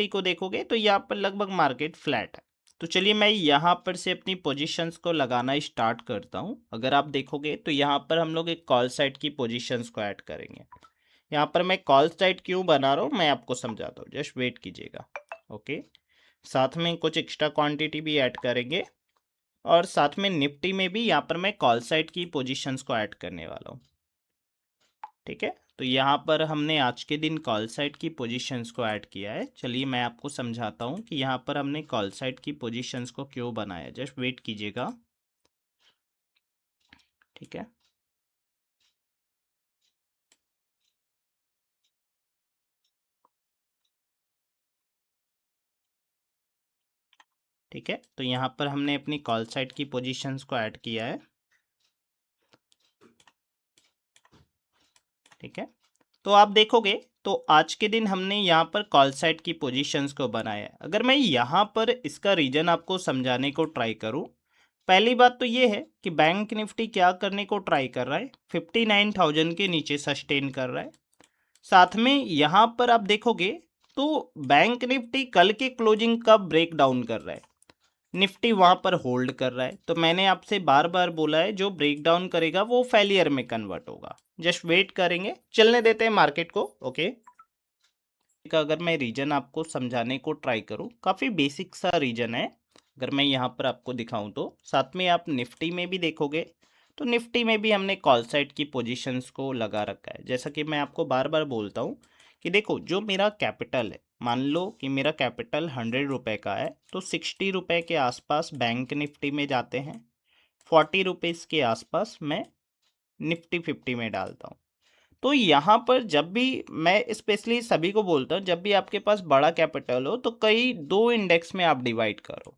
Nifty को देखोगे तो यहाँ पर लगभग मार्केट फ्लैट है। तो चलिए मैं यहाँ पर से अपनी पोजीशंस को लगाना स्टार्ट करता हूँ। अगर आप देखोगे तो यहाँ पर हम लोग एक कॉल साइड की पोजीशंस को ऐड करेंगे। यहाँ पर मैं कॉल साइड क्यों बना रहा हूँ मैं आपको समझाता हूँ, जस्ट वेट कीजिएगा। ओके, साथ में कुछ एक्स्ट्रा क्वांटिटी भी ऐड करेंगे और साथ में निफ्टी में भी यहाँ पर मैं कॉल साइड की पोजीशंस को ऐड करने वाला हूँ। ठीक है, तो यहाँ पर हमने आज के दिन कॉल साइड की पोजीशंस को ऐड किया है। चलिए मैं आपको समझाता हूँ कि यहाँ पर हमने कॉल साइड की पोजीशंस को क्यों बनाया। जस्ट वेट कीजिएगा। ठीक है, ठीक है, तो यहाँ पर हमने अपनी कॉल साइड की पोजीशंस को ऐड किया है। ठीक है, तो आप देखोगे तो आज के दिन हमने यहाँ पर कॉल साइड की पोजीशंस को बनाया है। अगर मैं यहाँ पर इसका रीजन आपको समझाने को ट्राई करूँ, पहली बात तो ये है कि बैंक निफ्टी क्या करने को ट्राई कर रहा है, 59,000 के नीचे सस्टेन कर रहा है। साथ में यहाँ पर आप देखोगे तो बैंक निफ्टी कल के क्लोजिंग का ब्रेक डाउन कर रहा है, निफ्टी वहां पर होल्ड कर रहा है। तो मैंने आपसे बार बार बोला है जो ब्रेक डाउन करेगा वो फेलियर में कन्वर्ट होगा। जस्ट वेट करेंगे, चलने देते हैं मार्केट को। ओके, का अगर मैं रीजन आपको समझाने को ट्राई करूं, काफ़ी बेसिक सा रीजन है। अगर मैं यहाँ पर आपको दिखाऊं तो साथ में आप निफ्टी में भी देखोगे तो निफ्टी में भी हमने कॉल साइड की पोजीशंस को लगा रखा है। जैसा कि मैं आपको बार बार बोलता हूँ कि देखो जो मेरा कैपिटल है, मान लो कि मेरा कैपिटल 100 रुपये का है तो 60 रुपये के आसपास बैंक निफ्टी में जाते हैं, 40 रुपीज़ के आसपास मैं निफ्टी 50 में डालता हूँ। तो यहाँ पर जब भी मैं स्पेशली सभी को बोलता हूँ, जब भी आपके पास बड़ा कैपिटल हो तो कई दो इंडेक्स में आप डिवाइड करो।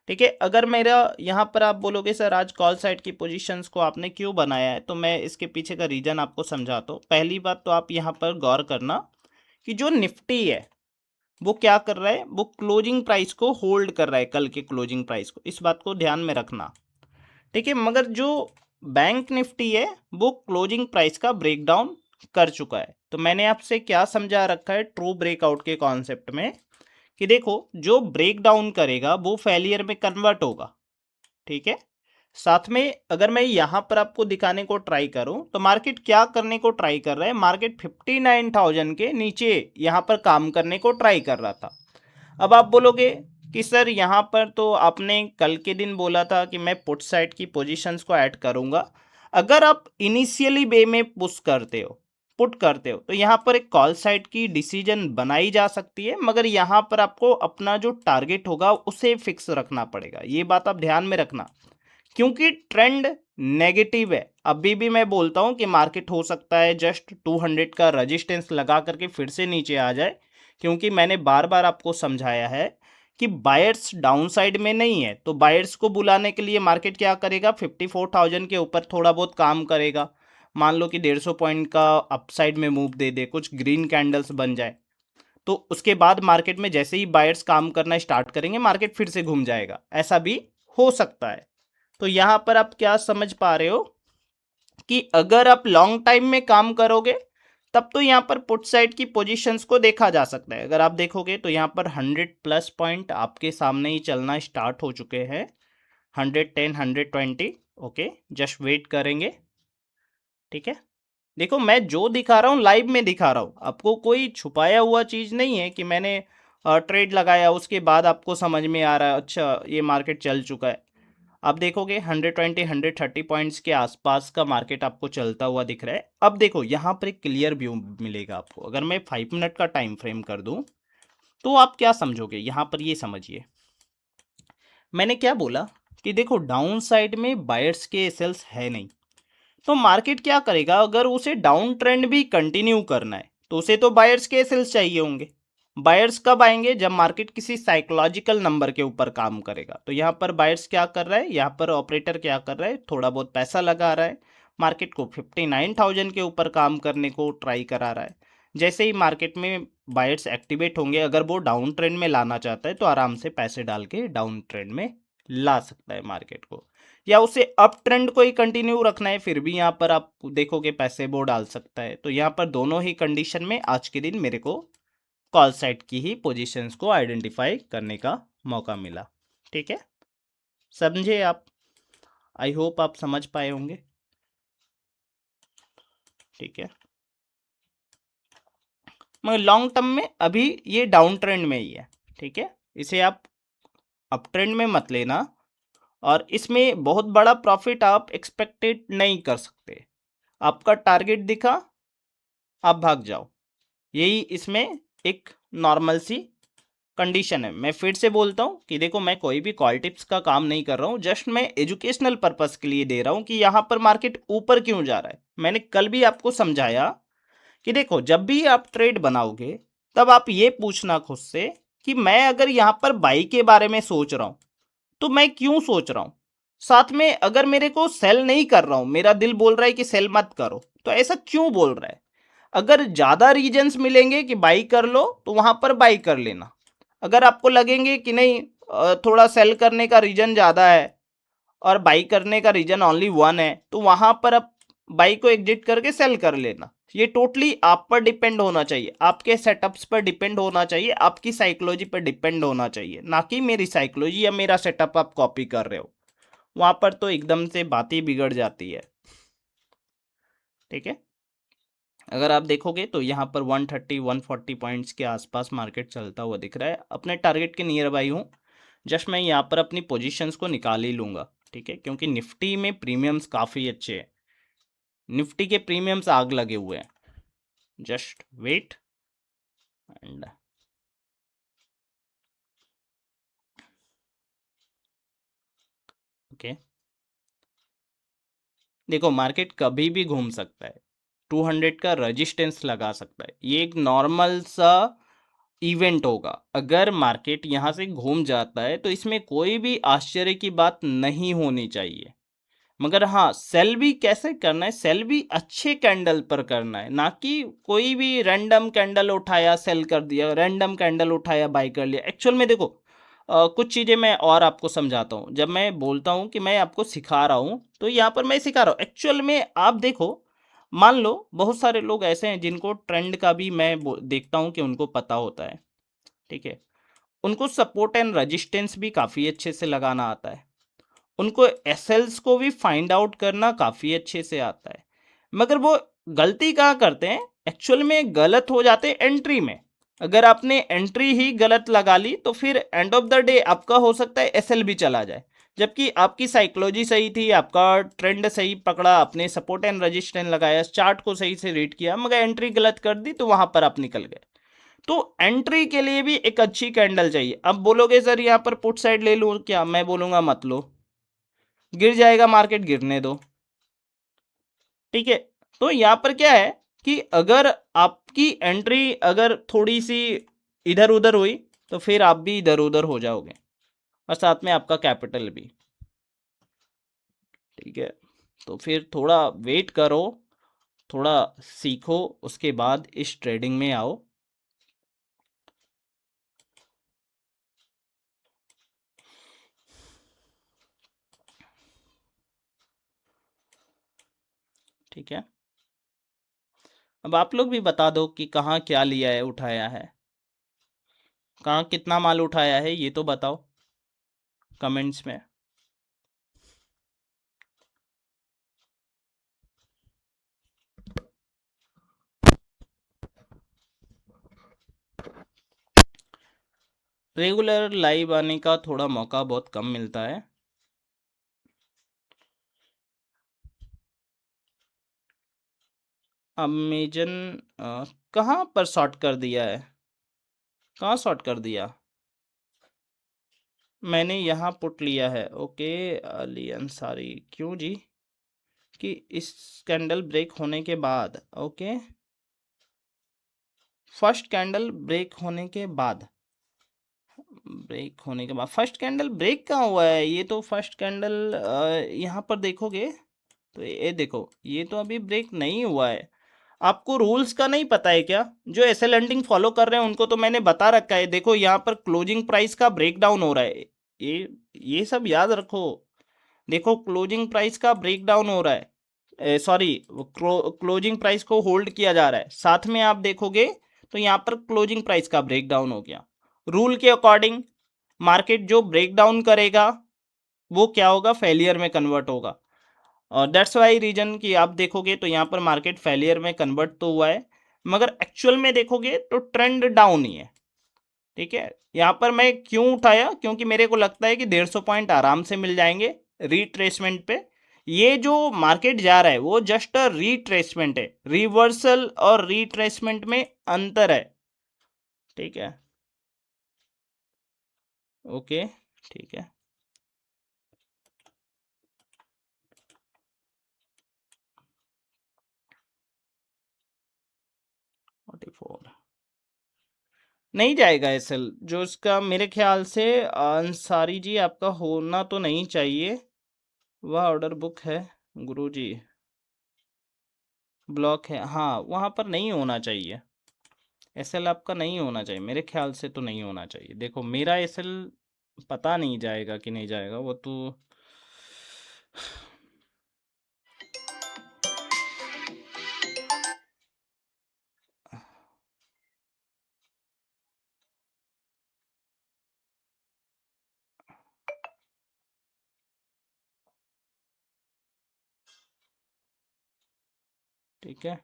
ठीक है, अगर मेरा यहाँ पर आप बोलोगे सर आज कॉल साइड की पोजीशंस को आपने क्यों बनाया है, तो मैं इसके पीछे का रीजन आपको समझाता हूँ। पहली बात तो आप यहाँ पर गौर करना कि जो निफ्टी है वो क्या कर रहा है, वो क्लोजिंग प्राइस को होल्ड कर रहा है, कल के क्लोजिंग प्राइस को, इस बात को ध्यान में रखना। ठीक है, मगर जो बैंक निफ्टी है वो क्लोजिंग प्राइस का ब्रेकडाउन कर चुका है। तो मैंने आपसे क्या समझा रखा है ट्रू ब्रेकआउट के कॉन्सेप्ट में कि देखो जो ब्रेक डाउन करेगा वो फेलियर में कन्वर्ट होगा। ठीक है, साथ में अगर मैं यहां पर आपको दिखाने को ट्राई करूं तो मार्केट क्या करने को ट्राई कर रहा है, मार्केट 59,000 के नीचे यहां पर काम करने को ट्राई कर रहा था। अब आप बोलोगे कि सर यहाँ पर तो आपने कल के दिन बोला था कि मैं पुट साइड की पोजीशंस को ऐड करूंगा। अगर आप इनिशियली वे में पुश करते हो, पुट करते हो, तो यहाँ पर एक कॉल साइड की डिसीजन बनाई जा सकती है, मगर यहाँ पर आपको अपना जो टारगेट होगा उसे फिक्स रखना पड़ेगा। ये बात आप ध्यान में रखना, क्योंकि ट्रेंड नेगेटिव है। अभी भी मैं बोलता हूं कि मार्केट हो सकता है जस्ट 200 का रेजिस्टेंस लगा करके फिर से नीचे आ जाए, क्योंकि मैंने बार बार आपको समझाया है कि बायर्स डाउन साइड में नहीं है। तो बायर्स को बुलाने के लिए मार्केट क्या करेगा, 54,000 के ऊपर थोड़ा बहुत काम करेगा। मान लो कि 150 पॉइंट का अपसाइड में मूव दे दे, कुछ ग्रीन कैंडल्स बन जाए, तो उसके बाद मार्केट में जैसे ही बायर्स काम करना स्टार्ट करेंगे मार्केट फिर से घूम जाएगा, ऐसा भी हो सकता है। तो यहां पर आप क्या समझ पा रहे हो कि अगर आप लॉन्ग टाइम में काम करोगे तब तो यहां पर पुट साइड की पोजीशंस को देखा जा सकता है। अगर आप देखोगे तो यहां पर 100+ पॉइंट आपके सामने ही चलना स्टार्ट हो चुके हैं, 110, 120। ओके, जस्ट वेट करेंगे। ठीक है, देखो मैं जो दिखा रहा हूँ लाइव में दिखा रहा हूँ, आपको कोई छुपाया हुआ चीज़ नहीं है कि मैंने ट्रेड लगाया उसके बाद आपको समझ में आ रहा है अच्छा ये मार्केट चल चुका है। आप देखोगे 120, 130 पॉइंट्स के आसपास का मार्केट आपको चलता हुआ दिख रहा है। अब देखो यहाँ पर एक क्लियर व्यू मिलेगा आपको। अगर मैं 5 मिनट का टाइम फ्रेम कर दूं तो आप क्या समझोगे, यहाँ पर ये समझिए मैंने क्या बोला कि देखो डाउन साइड में बायर्स के एसएल्स है नहीं, तो मार्केट क्या करेगा, अगर उसे डाउन ट्रेंड भी कंटिन्यू करना है तो उसे तो बायर्स के सेल्स चाहिए होंगे। बायर्स कब आएंगे, जब मार्केट किसी साइकोलॉजिकल नंबर के ऊपर काम करेगा। तो यहाँ पर बायर्स क्या कर रहा है, यहाँ पर ऑपरेटर क्या कर रहा है, थोड़ा बहुत पैसा लगा रहा है, मार्केट को 59,000 के ऊपर काम करने को ट्राई करा रहा है। जैसे ही मार्केट में बायर्स एक्टिवेट होंगे, अगर वो डाउन ट्रेंड में लाना चाहता है तो आराम से पैसे डाल के डाउन ट्रेंड में ला सकता है मार्केट को, या उसे अप ट्रेंड को ही कंटिन्यू रखना है फिर भी यहाँ पर आप देखोगे पैसे वो डाल सकता है। तो यहाँ पर दोनों ही कंडीशन में आज के दिन मेरे को कॉल साइड की ही पोजीशंस को आइडेंटिफाई करने का मौका मिला। ठीक है, समझे आप? आई होप आप समझ पाए होंगे। ठीक है, मगर लॉन्ग टर्म में अभी ये डाउन ट्रेंड में ही है। ठीक है, इसे आप अप ट्रेंड में मत लेना, और इसमें बहुत बड़ा प्रॉफिट आप एक्सपेक्टेड नहीं कर सकते। आपका टारगेट दिखा, आप भाग जाओ, यही इसमें एक नॉर्मल सी कंडीशन है। मैं फिर से बोलता हूँ कि देखो, मैं कोई भी कॉल टिप्स का काम नहीं कर रहा हूँ, जस्ट मैं एजुकेशनल पर्पस के लिए दे रहा हूँ कि यहाँ पर मार्केट ऊपर क्यों जा रहा है। मैंने कल भी आपको समझाया कि देखो, जब भी आप ट्रेड बनाओगे तब आप ये पूछना खुद से कि मैं अगर यहाँ पर बाई के बारे में सोच रहा हूँ तो मैं क्यों सोच रहा हूँ। साथ में अगर मेरे को सेल नहीं कर रहा हूँ, मेरा दिल बोल रहा है कि सेल मत करो, तो ऐसा क्यों बोल रहा है। अगर ज्यादा रीजंस मिलेंगे कि बाई कर लो तो वहां पर बाई कर लेना। अगर आपको लगेंगे कि नहीं, थोड़ा सेल करने का रीजन ज्यादा है और बाई करने का रीजन ओनली वन है, तो वहां पर आप बाई को एग्जिट करके सेल कर लेना। ये टोटली आप पर डिपेंड होना चाहिए, आपके सेटअप्स पर डिपेंड होना चाहिए, आपकी साइकोलॉजी पर डिपेंड होना चाहिए, ना कि मेरी साइकोलॉजी या मेरा सेटअप आप कॉपी कर रहे हो। वहां पर तो एकदम से बात ही बिगड़ जाती है। ठीक है, अगर आप देखोगे तो यहाँ पर 130 140 पॉइंट्स के आसपास मार्केट चलता हुआ दिख रहा है। अपने टारगेट के नियर बाई हूँ, जस्ट मैं यहाँ पर अपनी पोजीशंस को निकाल ही लूँगा। ठीक है, क्योंकि निफ्टी में प्रीमियम्स काफ़ी अच्छे हैं, निफ्टी के प्रीमियम्स आग लगे हुए हैं। जस्ट वेट एंड ओके, देखो मार्केट कभी भी घूम सकता है, 200 का रजिस्टेंस लगा सकता है, ये एक नॉर्मल सा इवेंट होगा। अगर मार्केट यहाँ से घूम जाता है तो इसमें कोई भी आश्चर्य की बात नहीं होनी चाहिए। मगर हाँ, सेल भी कैसे करना है, सेल भी अच्छे कैंडल पर करना है, ना कि कोई भी रैंडम कैंडल उठाया सेल कर दिया, रैंडम कैंडल उठाया बाई कर लिया। एक्चुअल में देखो, कुछ चीज़ें मैं और आपको समझाता हूँ। जब मैं बोलता हूँ कि मैं आपको सिखा रहा हूँ तो यहाँ पर मैं सिखा रहा हूँ, एक्चुअल में आप देखो, मान लो बहुत सारे लोग ऐसे हैं जिनको ट्रेंड का भी मैं देखता हूँ कि उनको पता होता है। ठीक है, उनको सपोर्ट एंड रेजिस्टेंस भी काफ़ी अच्छे से लगाना आता है, उनको एसएल्स को भी फाइंड आउट करना काफ़ी अच्छे से आता है। मगर वो गलती कहाँ करते हैं, एक्चुअल में गलत हो जाते हैं एंट्री में। अगर आपने एंट्री ही गलत लगा ली तो फिर एंड ऑफ द डे आपका हो सकता है एसएल भी चला जाए, जबकि आपकी साइकोलॉजी सही थी, आपका ट्रेंड सही पकड़ा, आपने सपोर्ट एंड रेजिस्टेंस लगाया, चार्ट को सही से रीड किया, मगर एंट्री गलत कर दी तो वहां पर आप निकल गए। तो एंट्री के लिए भी एक अच्छी कैंडल चाहिए। अब बोलोगे सर यहाँ पर पुट साइड ले लूँ क्या, मैं बोलूंगा मत लो, गिर जाएगा मार्केट, गिरने दो। ठीक है, तो यहाँ पर क्या है कि अगर आपकी एंट्री अगर थोड़ी सी इधर उधर हुई तो फिर आप भी इधर उधर हो जाओगे, और साथ में आपका कैपिटल भी। ठीक है, तो फिर थोड़ा वेट करो, थोड़ा सीखो, उसके बाद इस ट्रेडिंग में आओ। ठीक है, अब आप लोग भी बता दो कि कहाँ क्या लिया है, उठाया है, कहाँ कितना माल उठाया है, ये तो बताओ कमेंट्स में। रेगुलर लाइव आने का थोड़ा मौका बहुत कम मिलता है। अमेजन कहाँ पर शॉर्ट कर दिया है, कहाँ शॉर्ट कर दिया, मैंने यहाँ पुट लिया है। ओके, अली अंसारी, क्यों जी, कि इस कैंडल ब्रेक होने के बाद, ओके, फर्स्ट कैंडल ब्रेक होने के बाद, ब्रेक होने के बाद फर्स्ट कैंडल ब्रेक कहाँ हुआ है, ये तो फर्स्ट कैंडल यहाँ पर देखोगे तो ये देखो, ये तो अभी ब्रेक नहीं हुआ है। आपको रूल्स का नहीं पता है क्या? जो ऐसे लैंडिंग फॉलो कर रहे हैं उनको तो मैंने बता रखा है। देखो यहाँ पर क्लोजिंग प्राइस का ब्रेक डाउन हो रहा है, ये सब याद रखो। देखो क्लोजिंग प्राइस का ब्रेक डाउन हो रहा है, सॉरी, क्लोजिंग प्राइस को होल्ड किया जा रहा है। साथ में आप देखोगे तो यहाँ पर क्लोजिंग प्राइस का ब्रेकडाउन हो गया। रूल के अकॉर्डिंग मार्केट जो ब्रेकडाउन करेगा वो क्या होगा, फेलियर में कन्वर्ट होगा। और दैट्स वाई रीजन कि आप देखोगे तो यहाँ पर मार्केट फेलियर में कन्वर्ट तो हुआ है, मगर एक्चुअल में देखोगे तो ट्रेंड डाउन ही है। ठीक है, यहाँ पर मैं क्यों उठाया, क्योंकि मेरे को लगता है कि 150 पॉइंट आराम से मिल जाएंगे रिट्रेसमेंट पे। ये जो मार्केट जा रहा है वो जस्ट रिट्रेसमेंट है, रिवर्सल और रिट्रेसमेंट में अंतर है। ठीक है, ओके, ठीक है। नहीं जाएगा एसएल, जो इसका मेरे ख्याल से अंसारी जी आपका होना तो नहीं चाहिए, वह ऑर्डर बुक है गुरुजी, ब्लॉक है, हाँ वहाँ पर नहीं होना चाहिए। एसएल आपका नहीं होना चाहिए, मेरे ख्याल से तो नहीं होना चाहिए। देखो मेरा एसएल पता नहीं जाएगा कि नहीं जाएगा, वो तो ठीक है।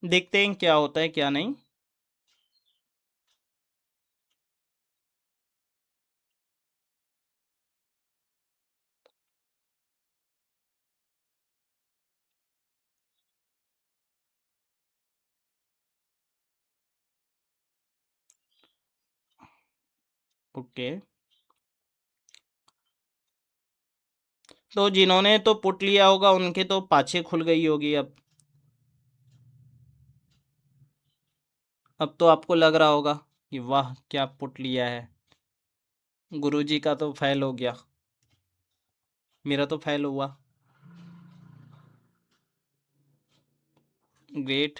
देखते हैं क्या होता है क्या नहीं। ओके, तो जिन्होंने तो पुट लिया होगा उनके तो पाछे खुल गई होगी अब तो आपको लग रहा होगा कि वाह क्या पुट लिया है। गुरुजी का तो फेल हो गया, मेरा तो फेल हुआ। Great,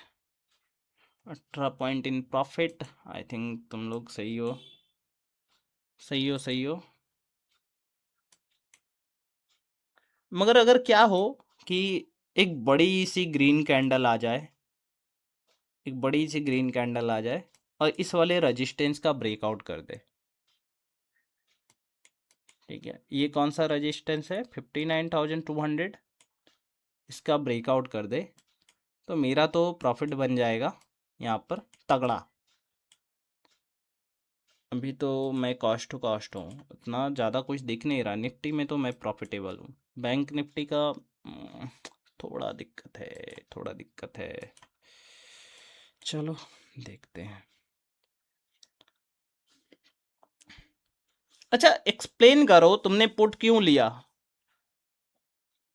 18 point in profit. I think तुम लोग सही हो, सही हो, सही हो। मगर अगर क्या हो कि एक बड़ी सी ग्रीन कैंडल आ जाए, एक बड़ी सी ग्रीन कैंडल आ जाए और इस वाले रजिस्टेंस का ब्रेकआउट कर दे। ठीक है, ये कौन सा रजिस्टेंस है, 59,200, इसका ब्रेकआउट कर दे तो मेरा तो प्रॉफिट बन जाएगा यहाँ पर तगड़ा। अभी तो मैं कॉस्ट टू कॉस्ट हूँ, इतना ज़्यादा कुछ दिख नहीं रहा। निफ्टी में तो मैं प्रॉफिटेबल हूँ, बैंक निफ्टी का थोड़ा दिक्कत है, थोड़ा दिक्कत है। चलो देखते हैं। अच्छा एक्सप्लेन करो, तुमने पुट क्यों लिया?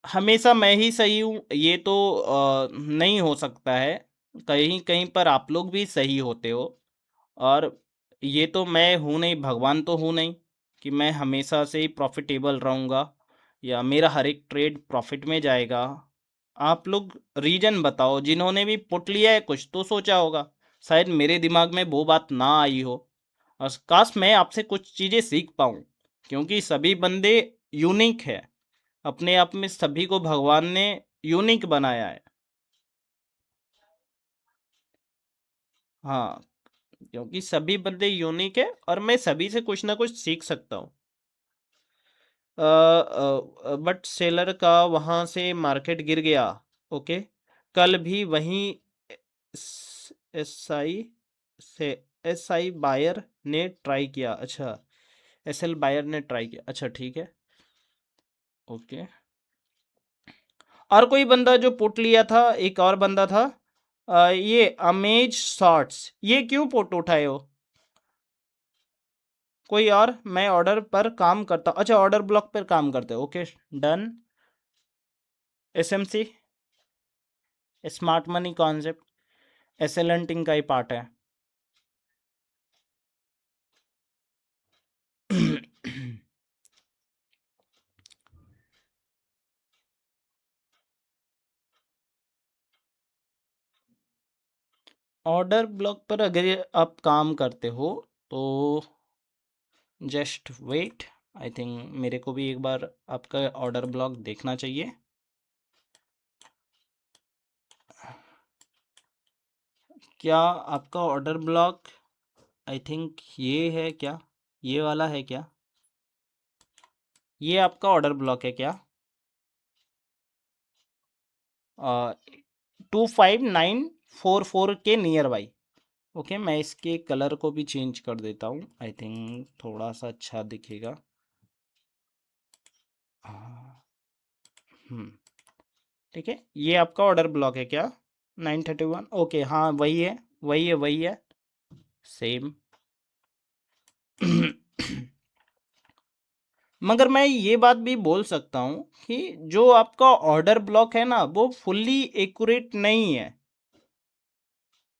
हमेशा मैं ही सही हूँ ये तो नहीं हो सकता है, कहीं कहीं पर आप लोग भी सही होते हो। और ये तो मैं हूँ नहीं, भगवान तो हूँ नहीं कि मैं हमेशा से ही प्रॉफिटेबल रहूँगा या मेरा हर एक ट्रेड प्रॉफिट में जाएगा। आप लोग रीजन बताओ, जिन्होंने भी पुट लिया है कुछ तो सोचा होगा, शायद मेरे दिमाग में वो बात ना आई हो। और काश मैं आपसे कुछ चीज़ें सीख पाऊँ, क्योंकि सभी बंदे यूनिक है, अपने आप में सभी को भगवान ने यूनिक बनाया है। हाँ, क्योंकि सभी बंदे यूनिक है और मैं सभी से कुछ ना कुछ सीख सकता हूँ। बट सेलर का वहाँ से मार्केट गिर गया। ओके, कल भी वहीं एस आई से एस आई बायर ने ट्राई किया, अच्छा एस एल बायर ने ट्राई किया, अच्छा ठीक है, ओके। और कोई बंदा जो पुट लिया था, एक और बंदा था ये अमेज शॉर्ट्स, ये क्यों पुट उठाए हो? कोई और? मैं ऑर्डर पर काम करता, अच्छा ऑर्डर ब्लॉक पर काम करते हो, okay done. SMC, smart money concept, एसएलएंटिंग का ही पार्ट है। ऑर्डर ब्लॉक पर अगर आप काम करते हो तो जस्ट वेट, आई थिंक मेरे को भी एक बार आपका ऑर्डर ब्लॉक देखना चाहिए। क्या आपका ऑर्डर ब्लॉक आई थिंक ये है क्या, ये वाला है क्या, ये आपका ऑर्डर ब्लॉक है क्या? 25944 के नियर बाई। ओके, मैं इसके कलर को भी चेंज कर देता हूँ, आई थिंक थोड़ा सा अच्छा दिखेगा। हाँ, ठीक है, ये आपका ऑर्डर ब्लॉक है क्या? 931, ओके, हाँ वही है, वही है, वही है, सेम। मगर मैं ये बात भी बोल सकता हूँ कि जो आपका ऑर्डर ब्लॉक है ना वो फुल्ली एक्यूरेट नहीं है,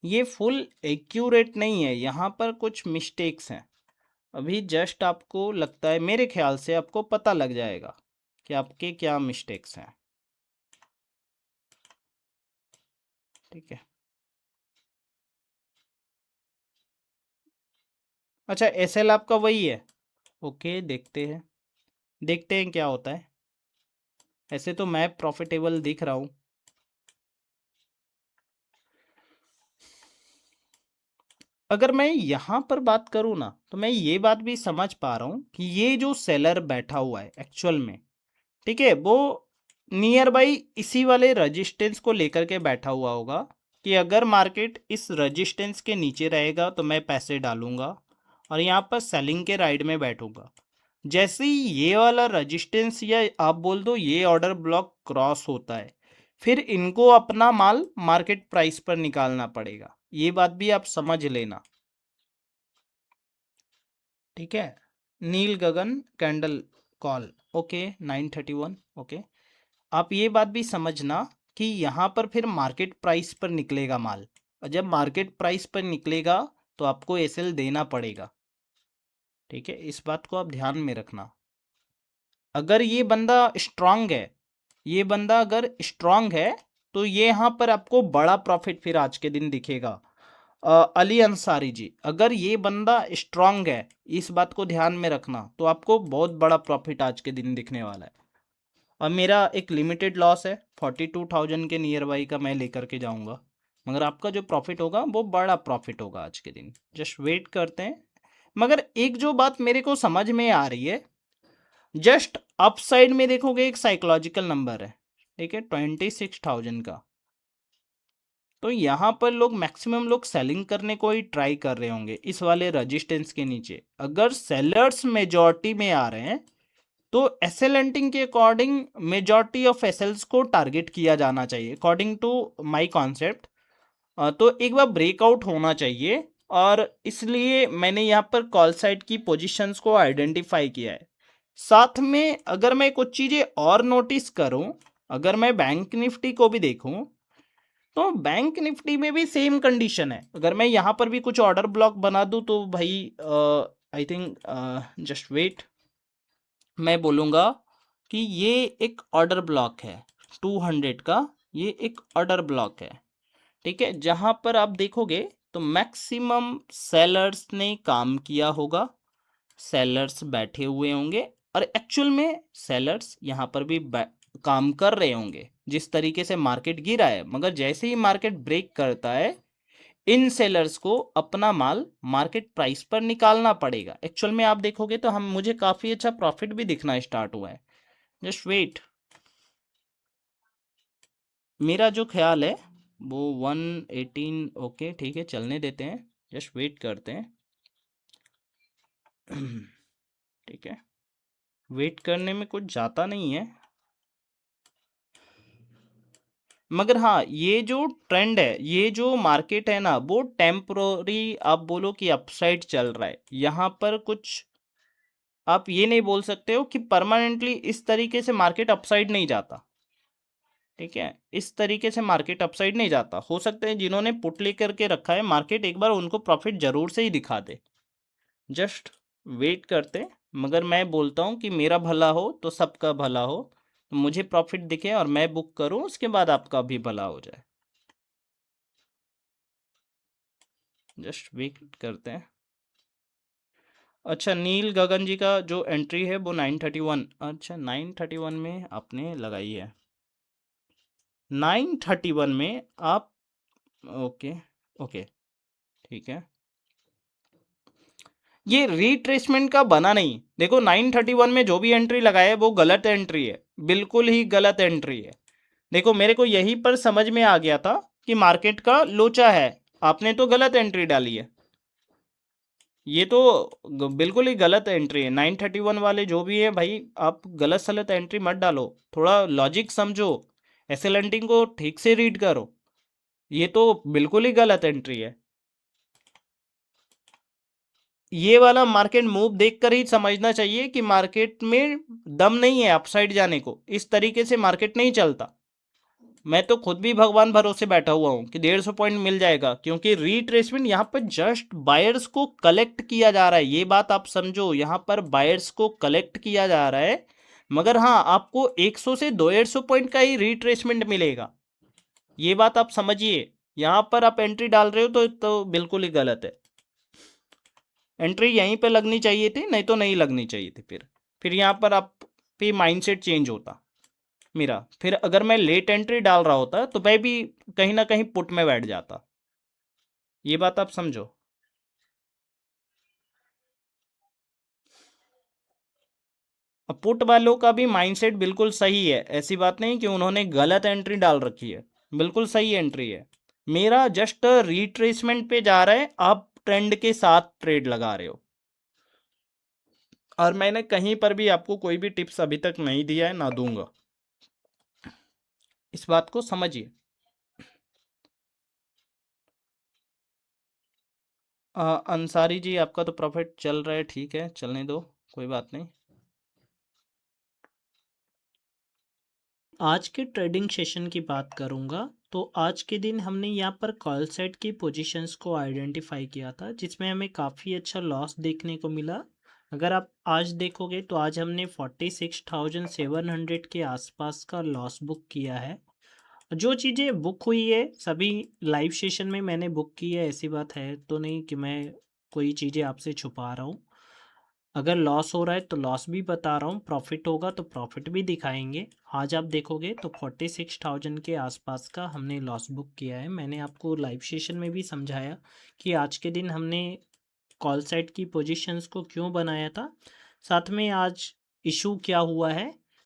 ये फुल एक्यूरेट नहीं है, यहाँ पर कुछ मिस्टेक्स हैं। अभी जस्ट आपको लगता है, मेरे ख्याल से आपको पता लग जाएगा कि आपके क्या मिस्टेक्स हैं। ठीक है, अच्छा एसएल आपका वही है, ओके देखते हैं, देखते हैं क्या होता है। ऐसे तो मैं प्रॉफिटेबल दिख रहा हूँ। अगर मैं यहाँ पर बात करूँ ना तो मैं ये बात भी समझ पा रहा हूँ कि ये जो सेलर बैठा हुआ है एक्चुअल में, ठीक है, वो नियर बाई इसी वाले रजिस्टेंस को लेकर के बैठा हुआ होगा कि अगर मार्केट इस रजिस्टेंस के नीचे रहेगा तो मैं पैसे डालूंगा और यहाँ पर सेलिंग के राइड में बैठूंगा। जैसे ही ये वाला रजिस्टेंस या आप बोल दो ये ऑर्डर ब्लॉक क्रॉस होता है, फिर इनको अपना माल मार्केट प्राइस पर निकालना पड़ेगा, ये बात भी आप समझ लेना। ठीक है, नील गगन कैंडल कॉल, ओके 931, ओके, आप ये बात भी समझना कि यहाँ पर फिर मार्केट प्राइस पर निकलेगा माल, और जब मार्केट प्राइस पर निकलेगा तो आपको एसएल देना पड़ेगा। ठीक है, इस बात को आप ध्यान में रखना। अगर ये बंदा स्ट्रांग है, ये बंदा अगर स्ट्रांग है तो ये यहाँ पर आपको बड़ा प्रॉफिट फिर आज के दिन दिखेगा। अली अंसारी जी, अगर ये बंदा स्ट्रांग है, इस बात को ध्यान में रखना, तो आपको बहुत बड़ा प्रॉफिट आज के दिन दिखने वाला है। और मेरा एक लिमिटेड लॉस है 42,000 के नियर बाई का, मैं लेकर के जाऊंगा, मगर आपका जो प्रॉफिट होगा वो बड़ा प्रॉफिट होगा आज के दिन, जस्ट वेट करते हैं। मगर एक जो बात मेरे को समझ में आ रही है, जस्ट अप साइड में देखोगे एक साइकोलॉजिकल नंबर है, ठीक है, 26,000 का, तो यहाँ पर लोग मैक्सिमम लोग सेलिंग करने को ही ट्राई कर रहे होंगे इस वाले रजिस्टेंस के नीचे। अगर सेलर्स मेजॉरिटी में आ रहे हैं तो एसएल हंटिंग के अकॉर्डिंग मेजॉरिटी ऑफ एसएल्स को टारगेट किया जाना चाहिए अकॉर्डिंग टू माय कॉन्सेप्ट। तो एक बार ब्रेकआउट होना चाहिए, और इसलिए मैंने यहाँ पर कॉल साइड की पोजीशंस को आइडेंटिफाई किया है। साथ में अगर मैं कुछ चीज़ें और नोटिस करूं, अगर मैं बैंक निफ्टी को भी देखूं तो बैंक निफ्टी में भी सेम कंडीशन है। अगर मैं यहाँ पर भी कुछ ऑर्डर ब्लॉक बना दूं तो भाई आई थिंक जस्ट वेट, मैं बोलूँगा कि ये एक ऑर्डर ब्लॉक है 200 का, ये एक ऑर्डर ब्लॉक है। ठीक है, जहाँ पर आप देखोगे तो मैक्सिमम सेलर्स ने काम किया होगा, सेलर्स बैठे हुए होंगे, और एक्चुअल में सेलर्स यहाँ पर भी काम कर रहे होंगे। जिस तरीके से मार्केट गिरा है, मगर जैसे ही मार्केट ब्रेक करता है इन सेलर्स को अपना माल मार्केट प्राइस पर निकालना पड़ेगा। एक्चुअल में आप देखोगे तो हम मुझे काफ़ी अच्छा प्रॉफिट भी दिखना स्टार्ट हुआ है, जस्ट वेट। मेरा जो ख्याल है वो 118, ओके ठीक है, चलने देते हैं, जस्ट वेट करते हैं। ठीक है, वेट करने में कुछ जाता नहीं है, मगर हाँ ये जो ट्रेंड है, ये जो मार्केट है ना वो टेम्पोररी आप बोलो कि अपसाइड चल रहा है, यहाँ पर कुछ आप ये नहीं बोल सकते हो कि परमानेंटली इस तरीके से मार्केट अपसाइड नहीं जाता। ठीक है, इस तरीके से मार्केट अपसाइड नहीं जाता, हो सकता है जिन्होंने पुट लेकर के रखा है मार्केट एक बार उनको प्रॉफिट जरूर से ही दिखा दे, जस्ट वेट करते हैं। मगर मैं बोलता हूँ कि मेरा भला हो तो सबका भला हो, तो मुझे प्रॉफिट दिखे और मैं बुक करूँ, उसके बाद आपका भी भला हो जाए, जस्ट वेट करते हैं। अच्छा, नील गगन जी का जो एंट्री है वो 931, अच्छा 931 में आपने लगाई है, 931 में आप, ओके ओके, ठीक है। ये रिट्रेसमेंट का बना नहीं। देखो 931 में जो भी एंट्री लगाया है वो गलत एंट्री है, बिल्कुल ही गलत एंट्री है। देखो मेरे को यहीं पर समझ में आ गया था कि मार्केट का लोचा है, आपने तो गलत एंट्री डाली है। ये तो बिल्कुल ही गलत एंट्री है। 931 वाले जो भी है भाई, आप गलत सलत एंट्री मत डालो, थोड़ा लॉजिक समझो, एसएलएनटी को ठीक से रीड करो। ये तो बिल्कुल ही गलत एंट्री है। ये वाला मार्केट मूव देखकर ही समझना चाहिए कि मार्केट में दम नहीं है अपसाइड जाने को। इस तरीके से मार्केट नहीं चलता। मैं तो खुद भी भगवान भरोसे बैठा हुआ हूँ कि 150 पॉइंट मिल जाएगा, क्योंकि रीट्रेसमेंट यहाँ पर जस्ट बायर्स को कलेक्ट किया जा रहा है। ये बात आप समझो, यहाँ पर बायर्स को कलेक्ट किया जा रहा है। मगर हाँ, आपको 100 से 250 पॉइंट का ही रीट्रेसमेंट मिलेगा, ये बात आप समझिए। यहाँ पर आप एंट्री डाल रहे हो तो बिल्कुल ही गलत है। एंट्री यहीं पे लगनी चाहिए थी, नहीं तो नहीं लगनी चाहिए थी। फिर यहाँ पर आप पे माइंडसेट चेंज होता मेरा। फिर अगर मैं लेट एंट्री डाल रहा होता तो मैं भी कहीं ना कहीं पुट में बैठ जाता। ये बात आप समझो। अब पुट वालों का भी माइंडसेट बिल्कुल सही है, ऐसी बात नहीं कि उन्होंने गलत एंट्री डाल रखी है, बिल्कुल सही एंट्री है। मेरा जस्ट रिट्रेसमेंट पे जा रहा है, आप ट्रेंड के साथ ट्रेड लगा रहे हो। और मैंने कहीं पर भी आपको कोई भी टिप्स अभी तक नहीं दिया है, ना दूंगा। इस बात को समझिए। अंसारी जी, आपका तो प्रॉफिट चल रहा है, ठीक है, चलने दो, कोई बात नहीं। आज के ट्रेडिंग सेशन की बात करूंगा तो आज के दिन हमने यहाँ पर कॉल सेट की पोजीशंस को आइडेंटिफाई किया था, जिसमें हमें काफ़ी अच्छा लॉस देखने को मिला। अगर आप आज देखोगे तो आज हमने 46,700 के आसपास का लॉस बुक किया है। जो चीज़ें बुक हुई है सभी लाइव सेशन में मैंने बुक की है, ऐसी बात है तो नहीं कि मैं कोई चीज़ें आपसे छुपा रहा हूँ। अगर लॉस हो रहा है तो लॉस भी बता रहा हूँ, प्रॉफिट होगा तो प्रॉफिट भी दिखाएंगे। आज आप देखोगे तो 46,000 के आसपास का हमने लॉस बुक किया है। मैंने आपको लाइव सेशन में भी समझाया कि आज के दिन हमने कॉल साइड की पोजीशंस को क्यों बनाया था। साथ में आज इशू क्या हुआ है